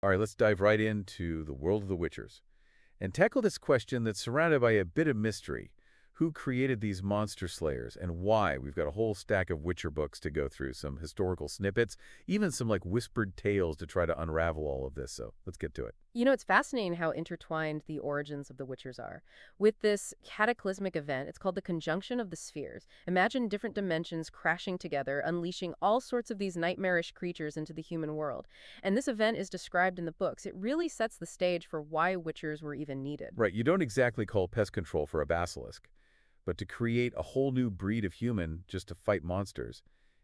All right, let's dive right into the world of the Witchers and tackle this question that's surrounded by a bit of mystery. Who created these monster slayers and why? We've got a whole stack of Witcher books to go through, some historical snippets, even some like whispered tales to try to unravel all of this. So let's get to it. It's fascinating how intertwined the origins of the Witchers are. With this cataclysmic event, it's called the conjunction of the spheres. Imagine different dimensions crashing together, unleashing all sorts of these nightmarish creatures into the human world. And this event is described in the books. It really sets the stage for why Witchers were even needed. Right, you don't exactly call pest control for a basilisk, but to create a whole new breed of human just to fight monsters,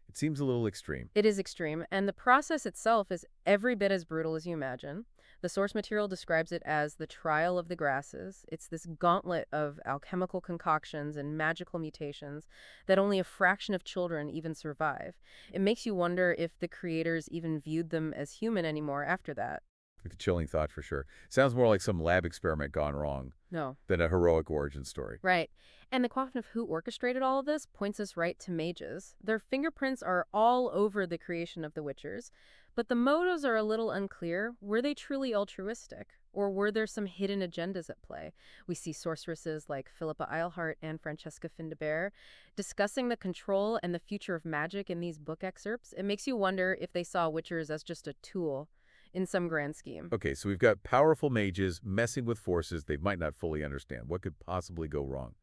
it seems a little extreme. It is extreme, and the process itself is every bit as brutal as you imagine. The source material describes it as the trial of the grasses. It's this gauntlet of alchemical concoctions and magical mutations that only a fraction of children even survive. It makes you wonder if the creators even viewed them as human anymore after that. Like a chilling thought for sure. Sounds more like some lab experiment gone wrong No. than a heroic origin story. Right. And the question of who orchestrated all of this points us right to mages. Their fingerprints are all over the creation of the Witchers, but the motives are a little unclear. Were they truly altruistic? Or were there some hidden agendas at play? We see sorceresses like Philippa Eilhart and Francesca Findabair discussing the control and the future of magic in these book excerpts. It makes you wonder if they saw Witchers as just a tool in some grand scheme. Okay, so we've got powerful mages messing with forces they might not fully understand. What could possibly go wrong?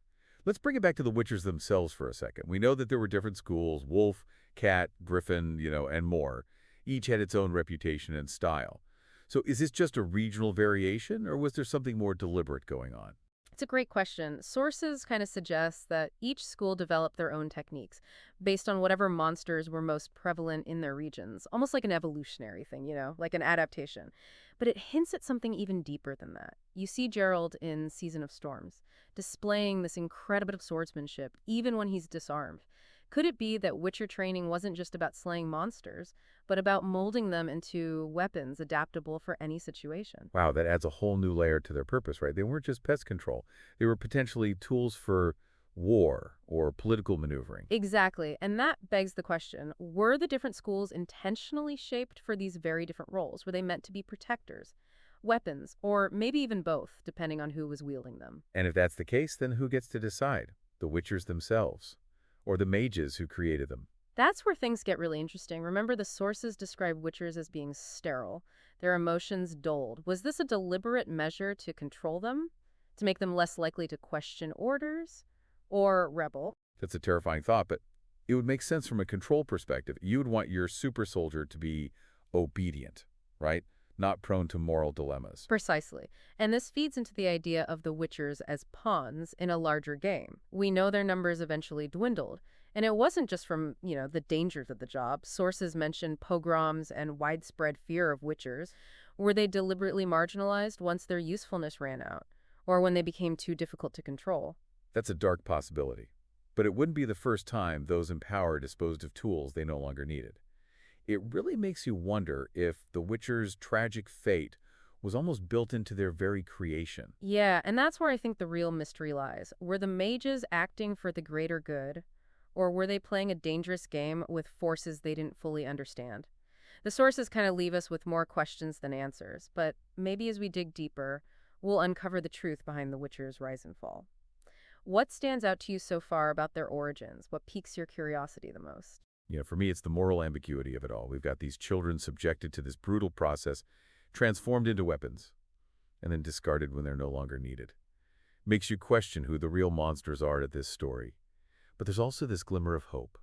Let's bring it back to the Witchers themselves for a second. We know that there were different schools, Wolf, Cat, Griffin, and more. Each had its own reputation and style. So is this just a regional variation, or was there something more deliberate going on? It's a great question. Sources kind of suggest that each school developed their own techniques based on whatever monsters were most prevalent in their regions, almost like an evolutionary thing, like an adaptation. But it hints at something even deeper than that. You see Gerald in Season of Storms, displaying this incredible swordsmanship even when he's disarmed. Could it be that Witcher training wasn't just about slaying monsters, but about molding them into weapons adaptable for any situation? Wow, that adds a whole new layer to their purpose, right? They weren't just pest control. They were potentially tools for war or political maneuvering. Exactly. And that begs the question, were the different schools intentionally shaped for these very different roles? Were they meant to be protectors, weapons, or maybe even both, depending on who was wielding them? And if that's the case, then who gets to decide? The Witchers themselves? Or the mages who created them? That's where things get really interesting. Remember, the sources describe witchers as being sterile, their emotions dulled. Was this a deliberate measure to control them, to make them less likely to question orders or rebel? That's a terrifying thought, but it would make sense from a control perspective. You would want your super soldier to be obedient, right? Not prone to moral dilemmas. Precisely. And this feeds into the idea of the Witchers as pawns in a larger game. We know their numbers eventually dwindled. And it wasn't just from, the dangers of the job. Sources mention pogroms and widespread fear of Witchers. Were they deliberately marginalized once their usefulness ran out? Or when they became too difficult to control? That's a dark possibility. But it wouldn't be the first time those in power disposed of tools they no longer needed. It really makes you wonder if the Witcher's tragic fate was almost built into their very creation. Yeah, and that's where I think the real mystery lies. Were the mages acting for the greater good? Or were they playing a dangerous game with forces they didn't fully understand? The sources kind of leave us with more questions than answers, but maybe as we dig deeper, we'll uncover the truth behind the Witcher's rise and fall. What stands out to you so far about their origins? What piques your curiosity the most? For me, it's the moral ambiguity of it all. We've got these children subjected to this brutal process, transformed into weapons, and then discarded when they're no longer needed. Makes you question who the real monsters are at this story. But there's also this glimmer of hope.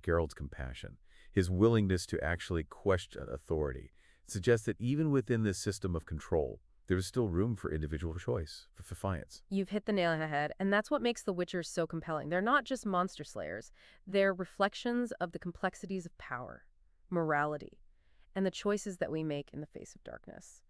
Geralt's compassion, his willingness to actually question authority, suggests that even within this system of control, there is still room for individual choice, for defiance. You've hit the nail on the head, and that's what makes the Witchers so compelling. They're not just monster slayers. They're reflections of the complexities of power, morality, and the choices that we make in the face of darkness.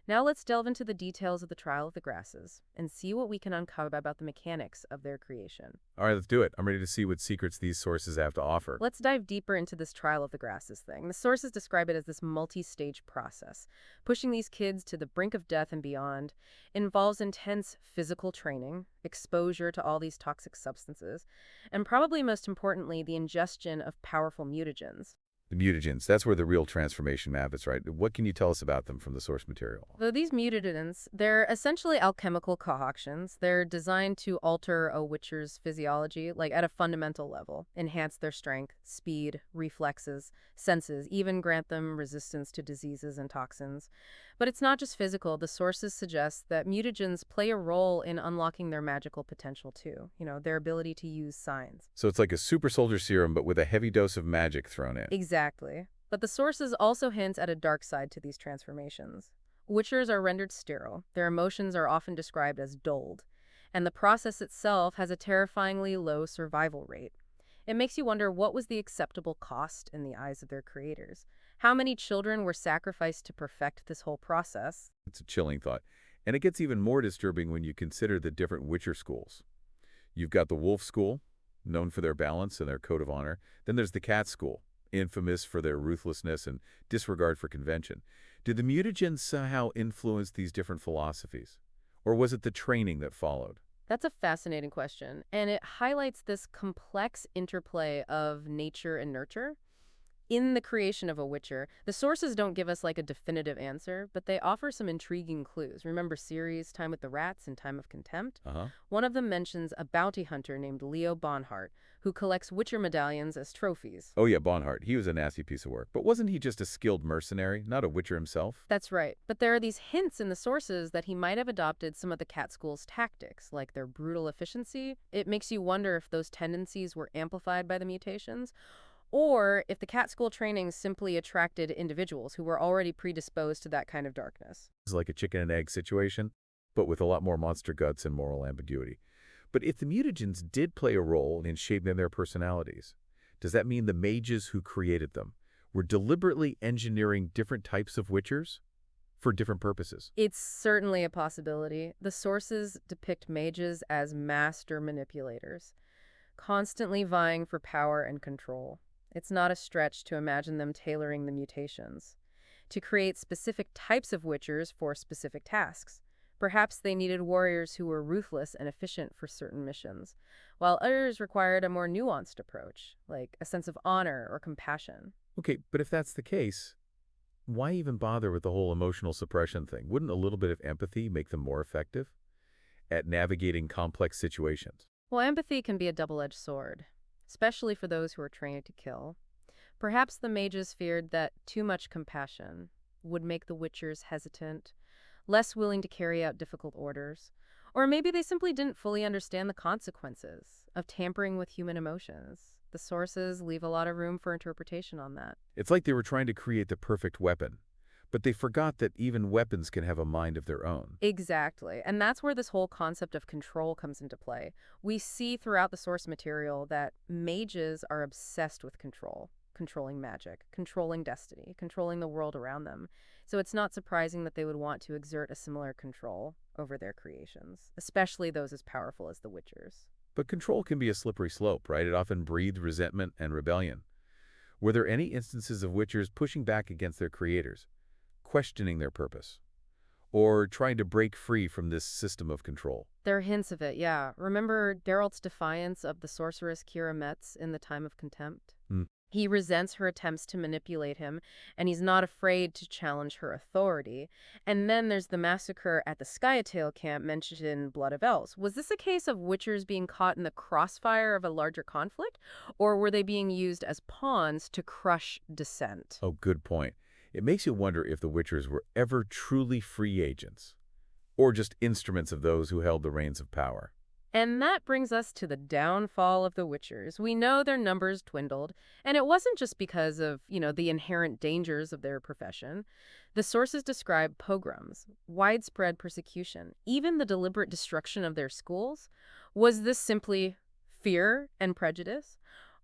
Now let's delve into the details of the trial of the grasses and see what we can uncover about the mechanics of their creation. All right, let's do it. I'm ready to see what secrets these sources have to offer. Let's dive deeper into this trial of the grasses thing. The sources describe it as this multi-stage process. Pushing these kids to the brink of death and beyond involves intense physical training, exposure to all these toxic substances, and probably most importantly, the ingestion of powerful mutagens. The mutagens, that's where the real transformation happens, right? What can you tell us about them from the source material? Though these mutagens, they're essentially alchemical concoctions. They're designed to alter a witcher's physiology, like at a fundamental level, enhance their strength, speed, reflexes, senses, even grant them resistance to diseases and toxins. But it's not just physical. The sources suggest that mutagens play a role in unlocking their magical potential too, their ability to use signs. So it's like a super soldier serum, but with a heavy dose of magic thrown in. Exactly. But the sources also hint at a dark side to these transformations. Witchers are rendered sterile, their emotions are often described as dulled, and the process itself has a terrifyingly low survival rate. It makes you wonder, what was the acceptable cost in the eyes of their creators? How many children were sacrificed to perfect this whole process? It's a chilling thought. And it gets even more disturbing when you consider the different Witcher schools. You've got the Wolf School, known for their balance and their code of honor. Then there's the Cat School, infamous for their ruthlessness and disregard for convention. Did the mutagens somehow influence these different philosophies? Or was it the training that followed? That's a fascinating question, and it highlights this complex interplay of nature and nurture. In the creation of a Witcher, the sources don't give us like a definitive answer, but they offer some intriguing clues. Remember Ciri's Time with the Rats and Time of Contempt? Uh-huh. One of them mentions a bounty hunter named Leo Bonhart, who collects Witcher medallions as trophies. Oh yeah, Bonhart. He was a nasty piece of work. But wasn't he just a skilled mercenary, not a Witcher himself? That's right, but there are these hints in the sources that he might have adopted some of the Cat School's tactics, like their brutal efficiency. It makes you wonder if those tendencies were amplified by the mutations, or if the Cat School training simply attracted individuals who were already predisposed to that kind of darkness. It's like a chicken and egg situation, but with a lot more monster guts and moral ambiguity. But if the mutagens did play a role in shaping their personalities, does that mean the mages who created them were deliberately engineering different types of witchers for different purposes? It's certainly a possibility. The sources depict mages as master manipulators, constantly vying for power and control. It's not a stretch to imagine them tailoring the mutations to create specific types of witchers for specific tasks. Perhaps they needed warriors who were ruthless and efficient for certain missions, while others required a more nuanced approach, like a sense of honor or compassion. Okay, but if that's the case, why even bother with the whole emotional suppression thing? Wouldn't a little bit of empathy make them more effective at navigating complex situations? Well, empathy can be a double-edged sword, especially for those who are trained to kill. Perhaps the mages feared that too much compassion would make the witchers hesitant, less willing to carry out difficult orders. Or maybe they simply didn't fully understand the consequences of tampering with human emotions. The sources leave a lot of room for interpretation on that. It's like they were trying to create the perfect weapon, but they forgot that even weapons can have a mind of their own. Exactly. And that's where this whole concept of control comes into play. We see throughout the source material that mages are obsessed with control, controlling magic, controlling destiny, controlling the world around them. So it's not surprising that they would want to exert a similar control over their creations, especially those as powerful as the Witchers. But control can be a slippery slope, right? It often breathed resentment and rebellion. Were there any instances of witchers pushing back against their creators, questioning their purpose, or trying to break free from this system of control? There are hints of it, yeah. Remember Geralt's defiance of the sorceress Kira Metz in the Time of Contempt? Hmm. He resents her attempts to manipulate him, and he's not afraid to challenge her authority. And then there's the massacre at the Skyatail camp mentioned in Blood of Elves. Was this a case of witchers being caught in the crossfire of a larger conflict, or were they being used as pawns to crush dissent? Oh, good point. It makes you wonder if the witchers were ever truly free agents, or just instruments of those who held the reins of power. And that brings us to the downfall of the Witchers. We know their numbers dwindled, and it wasn't just because of, the inherent dangers of their profession. The sources describe pogroms, widespread persecution, even the deliberate destruction of their schools. Was this simply fear and prejudice?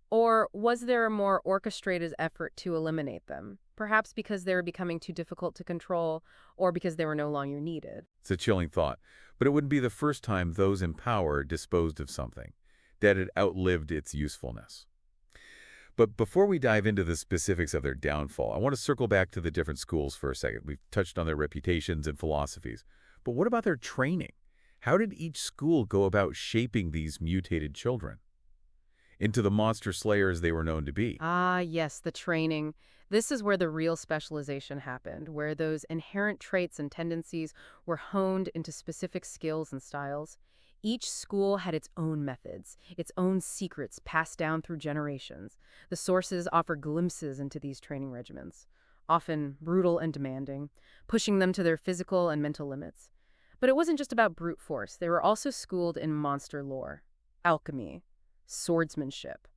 Or was there a more orchestrated effort to eliminate them? Perhaps because they were becoming too difficult to control, or because they were no longer needed. It's a chilling thought, but it wouldn't be the first time those in power disposed of something that had outlived its usefulness. But before we dive into the specifics of their downfall, I want to circle back to the different schools for a second. We've touched on their reputations and philosophies, but what about their training? How did each school go about shaping these mutated children? into the monster slayers they were known to be. Ah, yes, the training. This is where the real specialization happened, where those inherent traits and tendencies were honed into specific skills and styles. Each school had its own methods, its own secrets passed down through generations. The sources offer glimpses into these training regimens, often brutal and demanding, pushing them to their physical and mental limits. But it wasn't just about brute force. They were also schooled in monster lore, alchemy, swordsmanship,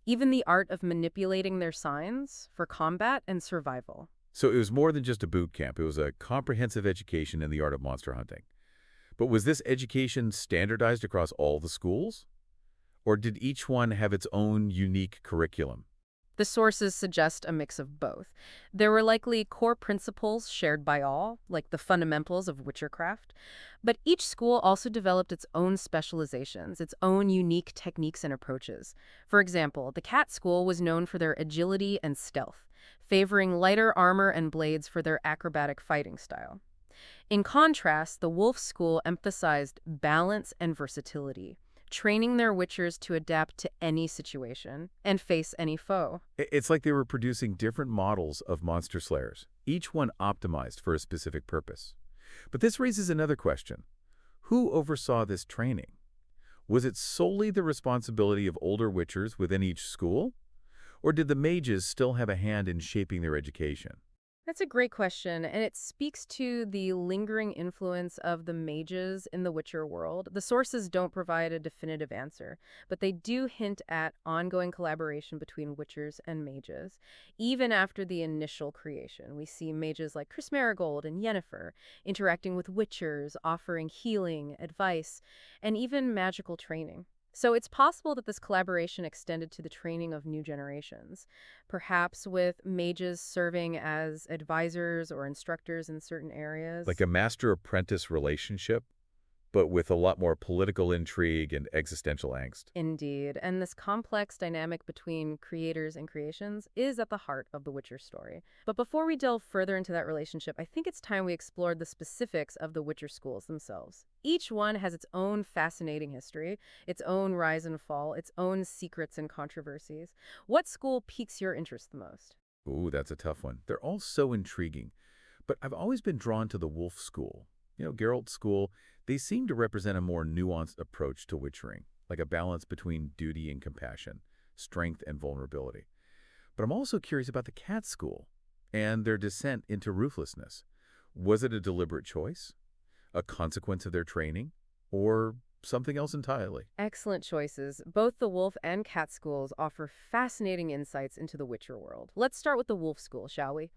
even the art of manipulating their signs for combat and survival. So it was more than just a boot camp. It was a comprehensive education in the art of monster hunting. But was this education standardized across all the schools? Or did each one have its own unique curriculum? The sources suggest a mix of both. There were likely core principles shared by all, like the fundamentals of witchercraft, but each school also developed its own specializations, its own unique techniques and approaches. For example, the cat school was known for their agility and stealth, favoring lighter armor and blades for their acrobatic fighting style. In contrast, the wolf school emphasized balance and versatility, training their witchers to adapt to any situation and face any foe. It's like they were producing different models of monster slayers, each one optimized for a specific purpose. But this raises another question. Who oversaw this training? Was it solely the responsibility of older witchers within each school? Or did the mages still have a hand in shaping their education? That's a great question, and it speaks to the lingering influence of the mages in the Witcher world. The sources don't provide a definitive answer, but they do hint at ongoing collaboration between Witchers and mages. Even after the initial creation, we see mages like Chris Marigold and Yennefer interacting with Witchers, offering healing, advice, and even magical training. So it's possible that this collaboration extended to the training of new generations, perhaps with mages serving as advisors or instructors in certain Like areas. a master-apprentice relationship, but with a lot more political intrigue and existential angst. Indeed, and this complex dynamic between creators and creations is at the heart of The Witcher story. But before we delve further into that relationship, I think it's time we explored the specifics of the Witcher schools themselves. Each one has its own fascinating history, its own rise and fall, its own secrets and controversies. What school piques your interest the most? Ooh, that's a tough one. They're all so intriguing. But I've always been drawn to the wolf school. Geralt's school, they seem to represent a more nuanced approach to witchering, like a balance between duty and compassion, strength and vulnerability. But I'm also curious about the cat school and their descent into ruthlessness. Was it a deliberate choice, a consequence of their training, or something else entirely? Excellent choices. Both the Wolf and Cat schools offer fascinating insights into the Witcher world. Let's start with the Wolf School, shall we?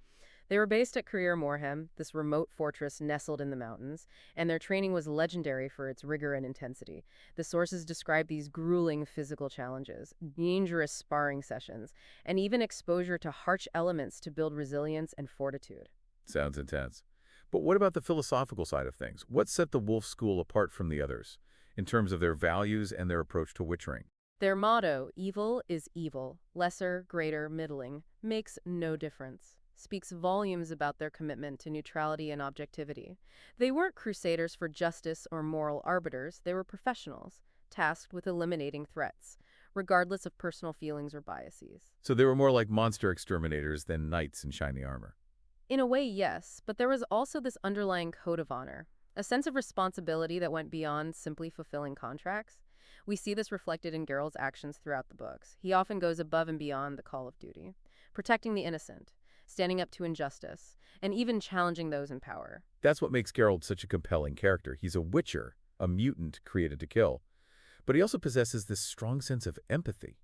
They were based at Career Morhem, this remote fortress nestled in the mountains, and their training was legendary for its rigor and intensity. The sources describe these grueling physical challenges, dangerous sparring sessions, and even exposure to harsh elements to build resilience and fortitude. Sounds intense. But what about the philosophical side of things? What set the wolf school apart from the others in terms of their values and their approach to witchering? Their motto, evil is evil, lesser, greater, middling, makes no difference, speaks volumes about their commitment to neutrality and objectivity. They weren't crusaders for justice or moral arbiters, they were professionals, tasked with eliminating threats, regardless of personal feelings or biases. So they were more like monster exterminators than knights in shiny armor. In a way, yes, but there was also this underlying code of honor, a sense of responsibility that went beyond simply fulfilling contracts. We see this reflected in Geralt's actions throughout the books. He often goes above and beyond the call of duty, protecting the innocent, standing up to injustice, and even challenging those in power. That's what makes Geralt such a compelling character. He's a witcher, a mutant created to kill. But he also possesses this strong sense of empathy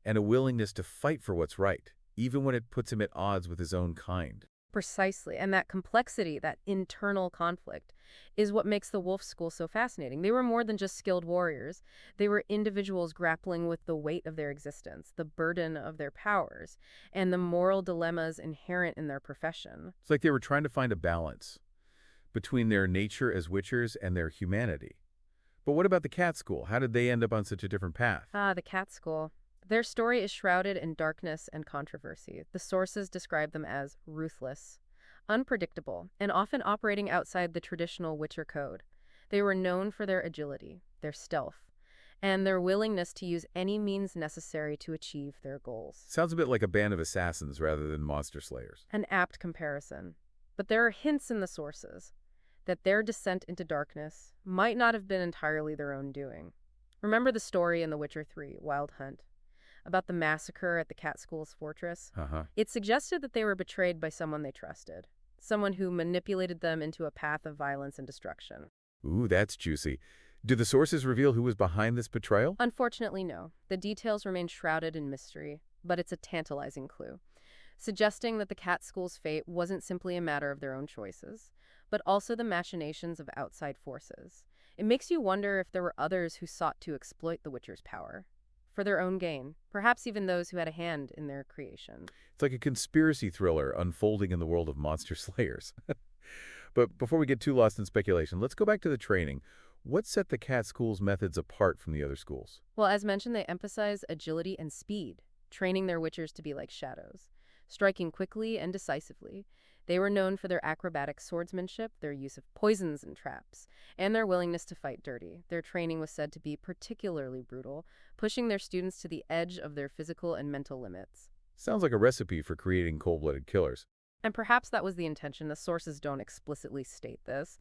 and a willingness to fight for what's right, even when it puts him at odds with his own kind. Precisely, and that complexity, that internal conflict, is what makes the Wolf School so fascinating. They were more than just skilled warriors. They were individuals grappling with the weight of their existence, the burden of their powers, and the moral dilemmas inherent in their profession. It's like they were trying to find a balance between their nature as witchers and their humanity. But what about the cat school? How did they end up on such a different path? Ah, the Cat School. Their story is shrouded in darkness and controversy. The sources describe them as ruthless, unpredictable, and often operating outside the traditional Witcher code. They were known for their agility, their stealth, and their willingness to use any means necessary to achieve their goals. Sounds a bit like a band of assassins rather than monster slayers. An apt comparison. But there are hints in the sources that their descent into darkness might not have been entirely their own doing. Remember the story in The Witcher 3, Wild Hunt, about the massacre at the Catskills fortress? Uh-huh. It suggested that they were betrayed by someone they trusted, someone who manipulated them into a path of violence and destruction. Ooh, that's juicy. Do the sources reveal who was behind this betrayal? Unfortunately, no. The details remain shrouded in mystery, but it's a tantalizing clue, suggesting that the Catskills' fate wasn't simply a matter of their own choices, but also the machinations of outside forces. It makes you wonder if there were others who sought to exploit the Witcher's power for their own gain, perhaps even those who had a hand in their creation. It's like a conspiracy thriller unfolding in the world of monster slayers. But before we get too lost in speculation, let's go back to the training. What set the cat school's methods apart from the other schools? Well, as mentioned, they emphasize agility and speed, training their Witchers to be like shadows, striking quickly and decisively. They were known for their acrobatic swordsmanship, their use of poisons and traps, and their willingness to fight dirty. Their training was said to be particularly brutal, pushing their students to the edge of their physical and mental limits. Sounds like a recipe for creating cold-blooded killers. And perhaps that was the intention. The sources don't explicitly state this,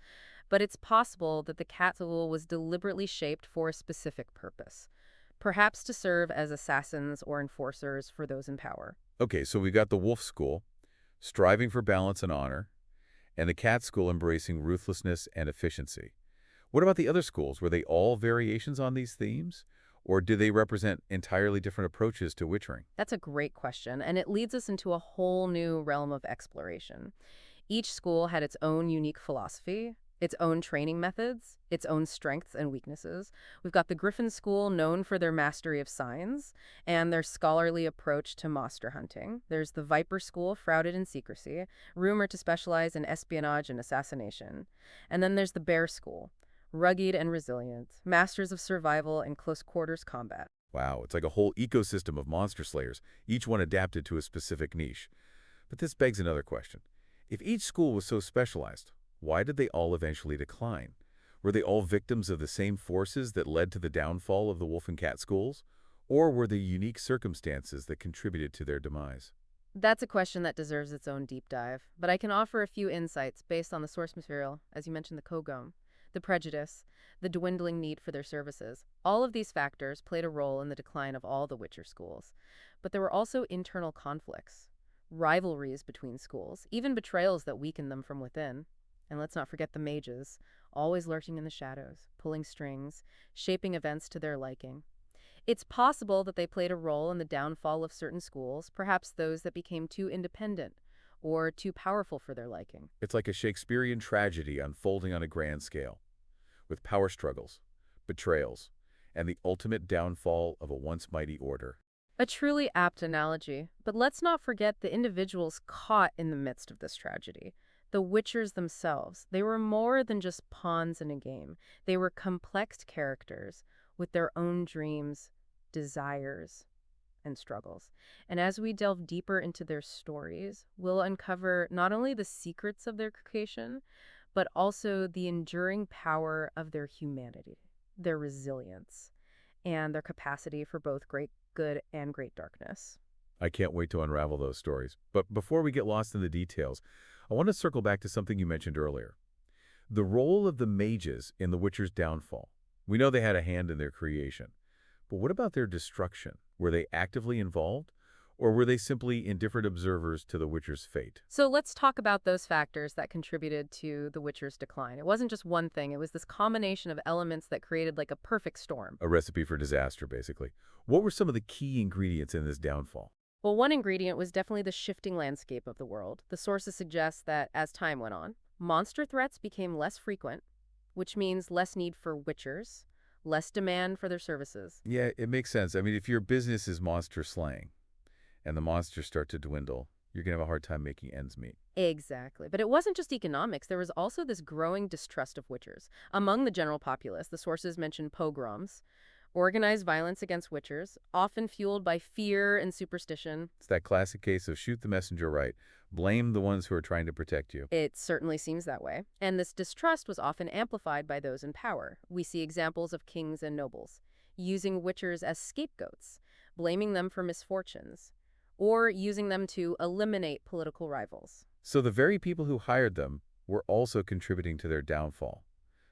but it's possible that the cat school was deliberately shaped for a specific purpose, perhaps to serve as assassins or enforcers for those in power. Okay, so we got the wolf school, striving for balance and honor, and the cat school embracing ruthlessness and efficiency. What about the other schools? Were they all variations on these themes? Or do they represent entirely different approaches to witchering? That's a great question, and it leads us into a whole new realm of exploration. Each school had its own unique philosophy, its own training methods, its own strengths and weaknesses. We've got the Griffin School, known for their mastery of signs and their scholarly approach to monster hunting. There's the Viper School, shrouded in secrecy, rumored to specialize in espionage and assassination. And then there's the Bear School, rugged and resilient, masters of survival and close quarters combat. Wow, it's like a whole ecosystem of monster slayers, each one adapted to a specific niche. But this begs another question. If each school was so specialized, why did they all eventually decline? Were they all victims of the same forces that led to the downfall of the wolf and cat schools? Or were there unique circumstances that contributed to their demise? That's a question that deserves its own deep dive, but I can offer a few insights based on the source material, as you mentioned the Kogom, the prejudice, the dwindling need for their services. All of these factors played a role in the decline of all the Witcher schools. But there were also internal conflicts, rivalries between schools, even betrayals that weakened them from within. And let's not forget the mages, always lurking in the shadows, pulling strings, shaping events to their liking. It's possible that they played a role in the downfall of certain schools, perhaps those that became too independent or too powerful for their liking. It's like a Shakespearean tragedy unfolding on a grand scale, with power struggles, betrayals, and the ultimate downfall of a once mighty order. A truly apt analogy, but let's not forget the individuals caught in the midst of this tragedy. The Witchers themselves, they were more than just pawns in a game. They were complex characters with their own dreams, desires, and struggles. And as we delve deeper into their stories, we'll uncover not only the secrets of their creation, but also the enduring power of their humanity, their resilience, and their capacity for both great good and great darkness. I can't wait to unravel those stories. But before we get lost in the details, I want to circle back to something you mentioned earlier. The role of the mages in the Witcher's downfall. We know they had a hand in their creation. But what about their destruction? Were they actively involved? Or were they simply indifferent observers to the Witcher's fate? So let's talk about those factors that contributed to The Witcher's decline. It wasn't just one thing, it was this combination of elements that created like a perfect storm. A recipe for disaster, basically. What were some of the key ingredients in this downfall? Well, one ingredient was definitely the shifting landscape of the world. The sources suggest that as time went on, monster threats became less frequent, which means less need for Witchers, less demand for their services. Yeah, it makes sense. I mean, if your business is monster slaying and the monsters start to dwindle, you're going to have a hard time making ends meet. Exactly. But it wasn't just economics. There was also this growing distrust of Witchers. Among the general populace, the sources mention pogroms, organized violence against Witchers, often fueled by fear and superstition. It's that classic case of shoot the messenger right, blame the ones who are trying to protect you. It certainly seems that way. And this distrust was often amplified by those in power. We see examples of kings and nobles using witchers as scapegoats, blaming them for misfortunes, or using them to eliminate political rivals. So the very people who hired them were also contributing to their downfall.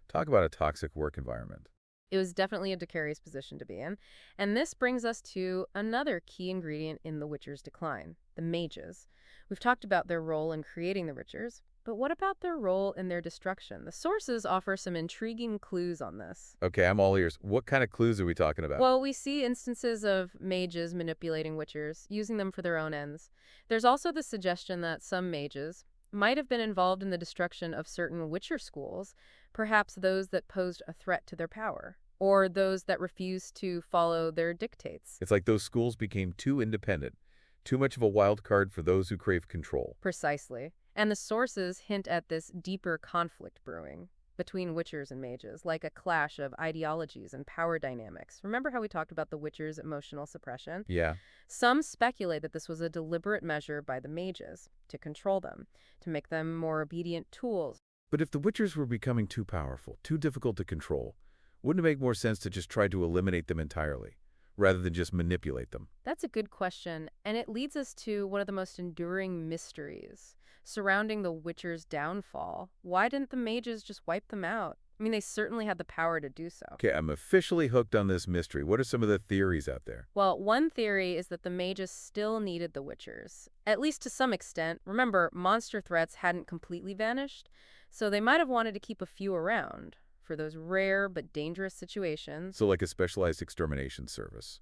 Talk about a toxic work environment. It was definitely a precarious position to be in. And this brings us to another key ingredient in the Witcher's decline, the mages. We've talked about their role in creating the Witchers, but what about their role in their destruction? The sources offer some intriguing clues on this. Okay, I'm all ears. What kind of clues are we talking about? Well, we see instances of mages manipulating Witchers, using them for their own ends. There's also the suggestion that some mages might have been involved in the destruction of certain Witcher schools, perhaps those that posed a threat to their power, or those that refused to follow their dictates. It's like those schools became too independent, too much of a wild card for those who crave control. Precisely. And the sources hint at this deeper conflict brewing between Witchers and mages, like a clash of ideologies and power dynamics. Remember how we talked about the Witcher's emotional suppression? Yeah. Some speculate that this was a deliberate measure by the mages to control them, to make them more obedient tools. But if the Witchers were becoming too powerful, too difficult to control, wouldn't it make more sense to just try to eliminate them entirely, rather than just manipulate them? That's a good question, and it leads us to one of the most enduring mysteries surrounding the Witcher's downfall. Why didn't the mages just wipe them out? I mean, they certainly had the power to do so. Okay, I'm officially hooked on this mystery. What are some of the theories out there? Well, one theory is that the mages still needed the Witchers, at least to some extent. Remember, monster threats hadn't completely vanished, so they might have wanted to keep a few around for those rare but dangerous situations. So like a specialized extermination service.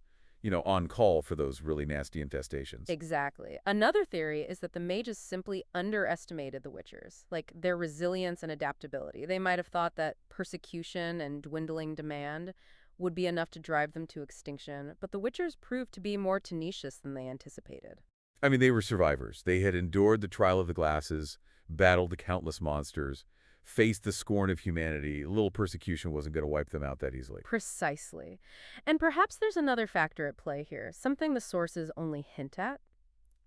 On call for those really nasty infestations. Exactly. Another theory is that the mages simply underestimated the Witchers, like their resilience and adaptability. They might have thought that persecution and dwindling demand would be enough to drive them to extinction, but the Witchers proved to be more tenacious than they anticipated. I mean, they were survivors. They had endured the trial of the glasses, battled the countless monsters, faced the scorn of humanity. A little persecution wasn't going to wipe them out that easily. Precisely. And perhaps there's another factor at play here, something the sources only hint at,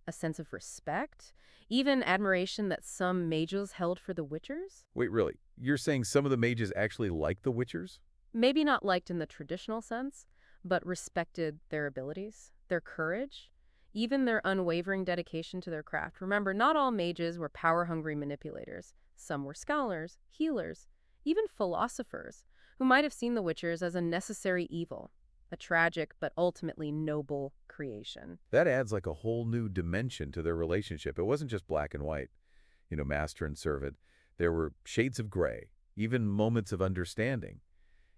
a sense of respect, even admiration that some mages held for the Witchers. Wait, really? You're saying some of the mages actually liked the Witchers? Maybe not liked in the traditional sense, but respected their abilities, their courage, even their unwavering dedication to their craft. Remember, not all mages were power-hungry manipulators. Some were scholars, healers, even philosophers, who might have seen the Witchers as a necessary evil, a tragic but ultimately noble creation. That adds like a whole new dimension to their relationship. It wasn't just black and white, master and servant. There were shades of gray, even moments of understanding,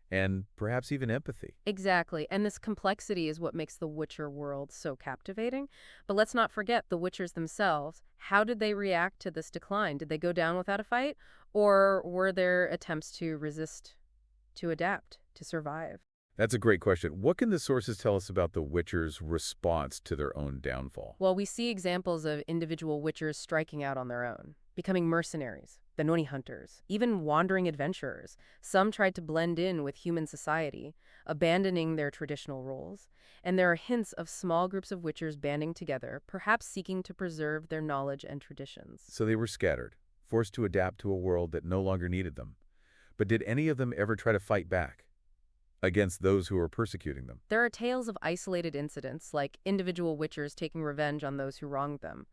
and perhaps even empathy. Exactly, and this complexity is what makes the Witcher world so captivating. But let's not forget the Witchers themselves. How did they react to this decline? Did they go down without a fight? Or were there attempts to resist, to adapt, to survive? That's a great question. What can the sources tell us about the Witchers' response to their own downfall? Well, we see examples of individual Witchers striking out on their own, becoming mercenaries, Benoni hunters, even wandering adventurers. Some tried to blend in with human society, abandoning their traditional roles. And there are hints of small groups of Witchers banding together, perhaps seeking to preserve their knowledge and traditions. So they were scattered, forced to adapt to a world that no longer needed them. But did any of them ever try to fight back against those who were persecuting them? There are tales of isolated incidents, like individual Witchers taking revenge on those who wronged them.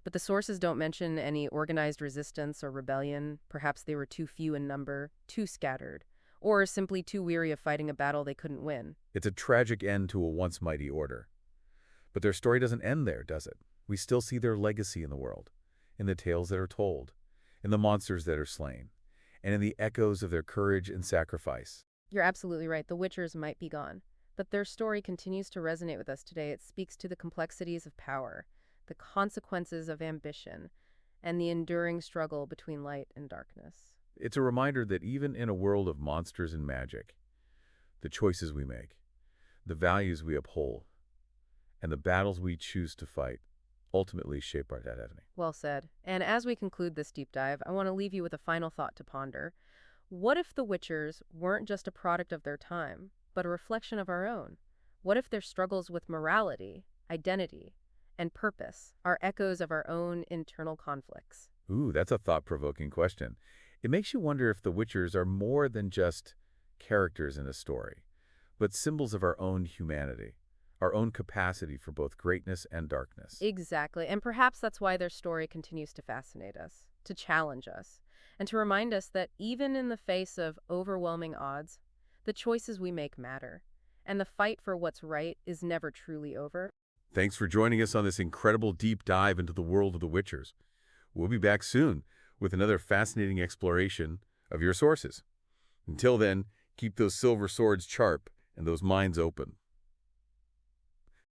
But the sources don't mention any organized resistance or rebellion. Perhaps they were too few in number, too scattered, or simply too weary of fighting a battle they couldn't win. It's a tragic end to a once mighty order. But their story doesn't end there, does it? We still see their legacy in the world, in the tales that are told, in the monsters that are slain, and in the echoes of their courage and sacrifice. You're absolutely right. The Witchers might be gone, but their story continues to resonate with us today. It speaks to the complexities of power, the consequences of ambition, and the enduring struggle between light and darkness. It's a reminder that even in a world of monsters and magic, the choices we make, the values we uphold, and the battles we choose to fight ultimately shape our destiny. Well said. And as we conclude this deep dive, I want to leave you with a final thought to ponder. What if the Witchers weren't just a product of their time, but a reflection of our own? What if their struggles with morality, identity, and purpose are echoes of our own internal conflicts? Ooh, that's a thought-provoking question. It makes you wonder if the Witchers are more than just characters in a story, but symbols of our own humanity, our own capacity for both greatness and darkness. Exactly. And perhaps that's why their story continues to fascinate us, to challenge us, and to remind us that even in the face of overwhelming odds, the choices we make matter. And the fight for what's right is never truly over. Thanks for joining us on this incredible deep dive into the world of the Witchers. We'll be back soon with another fascinating exploration of your sources. Until then, keep those silver swords sharp and those minds open.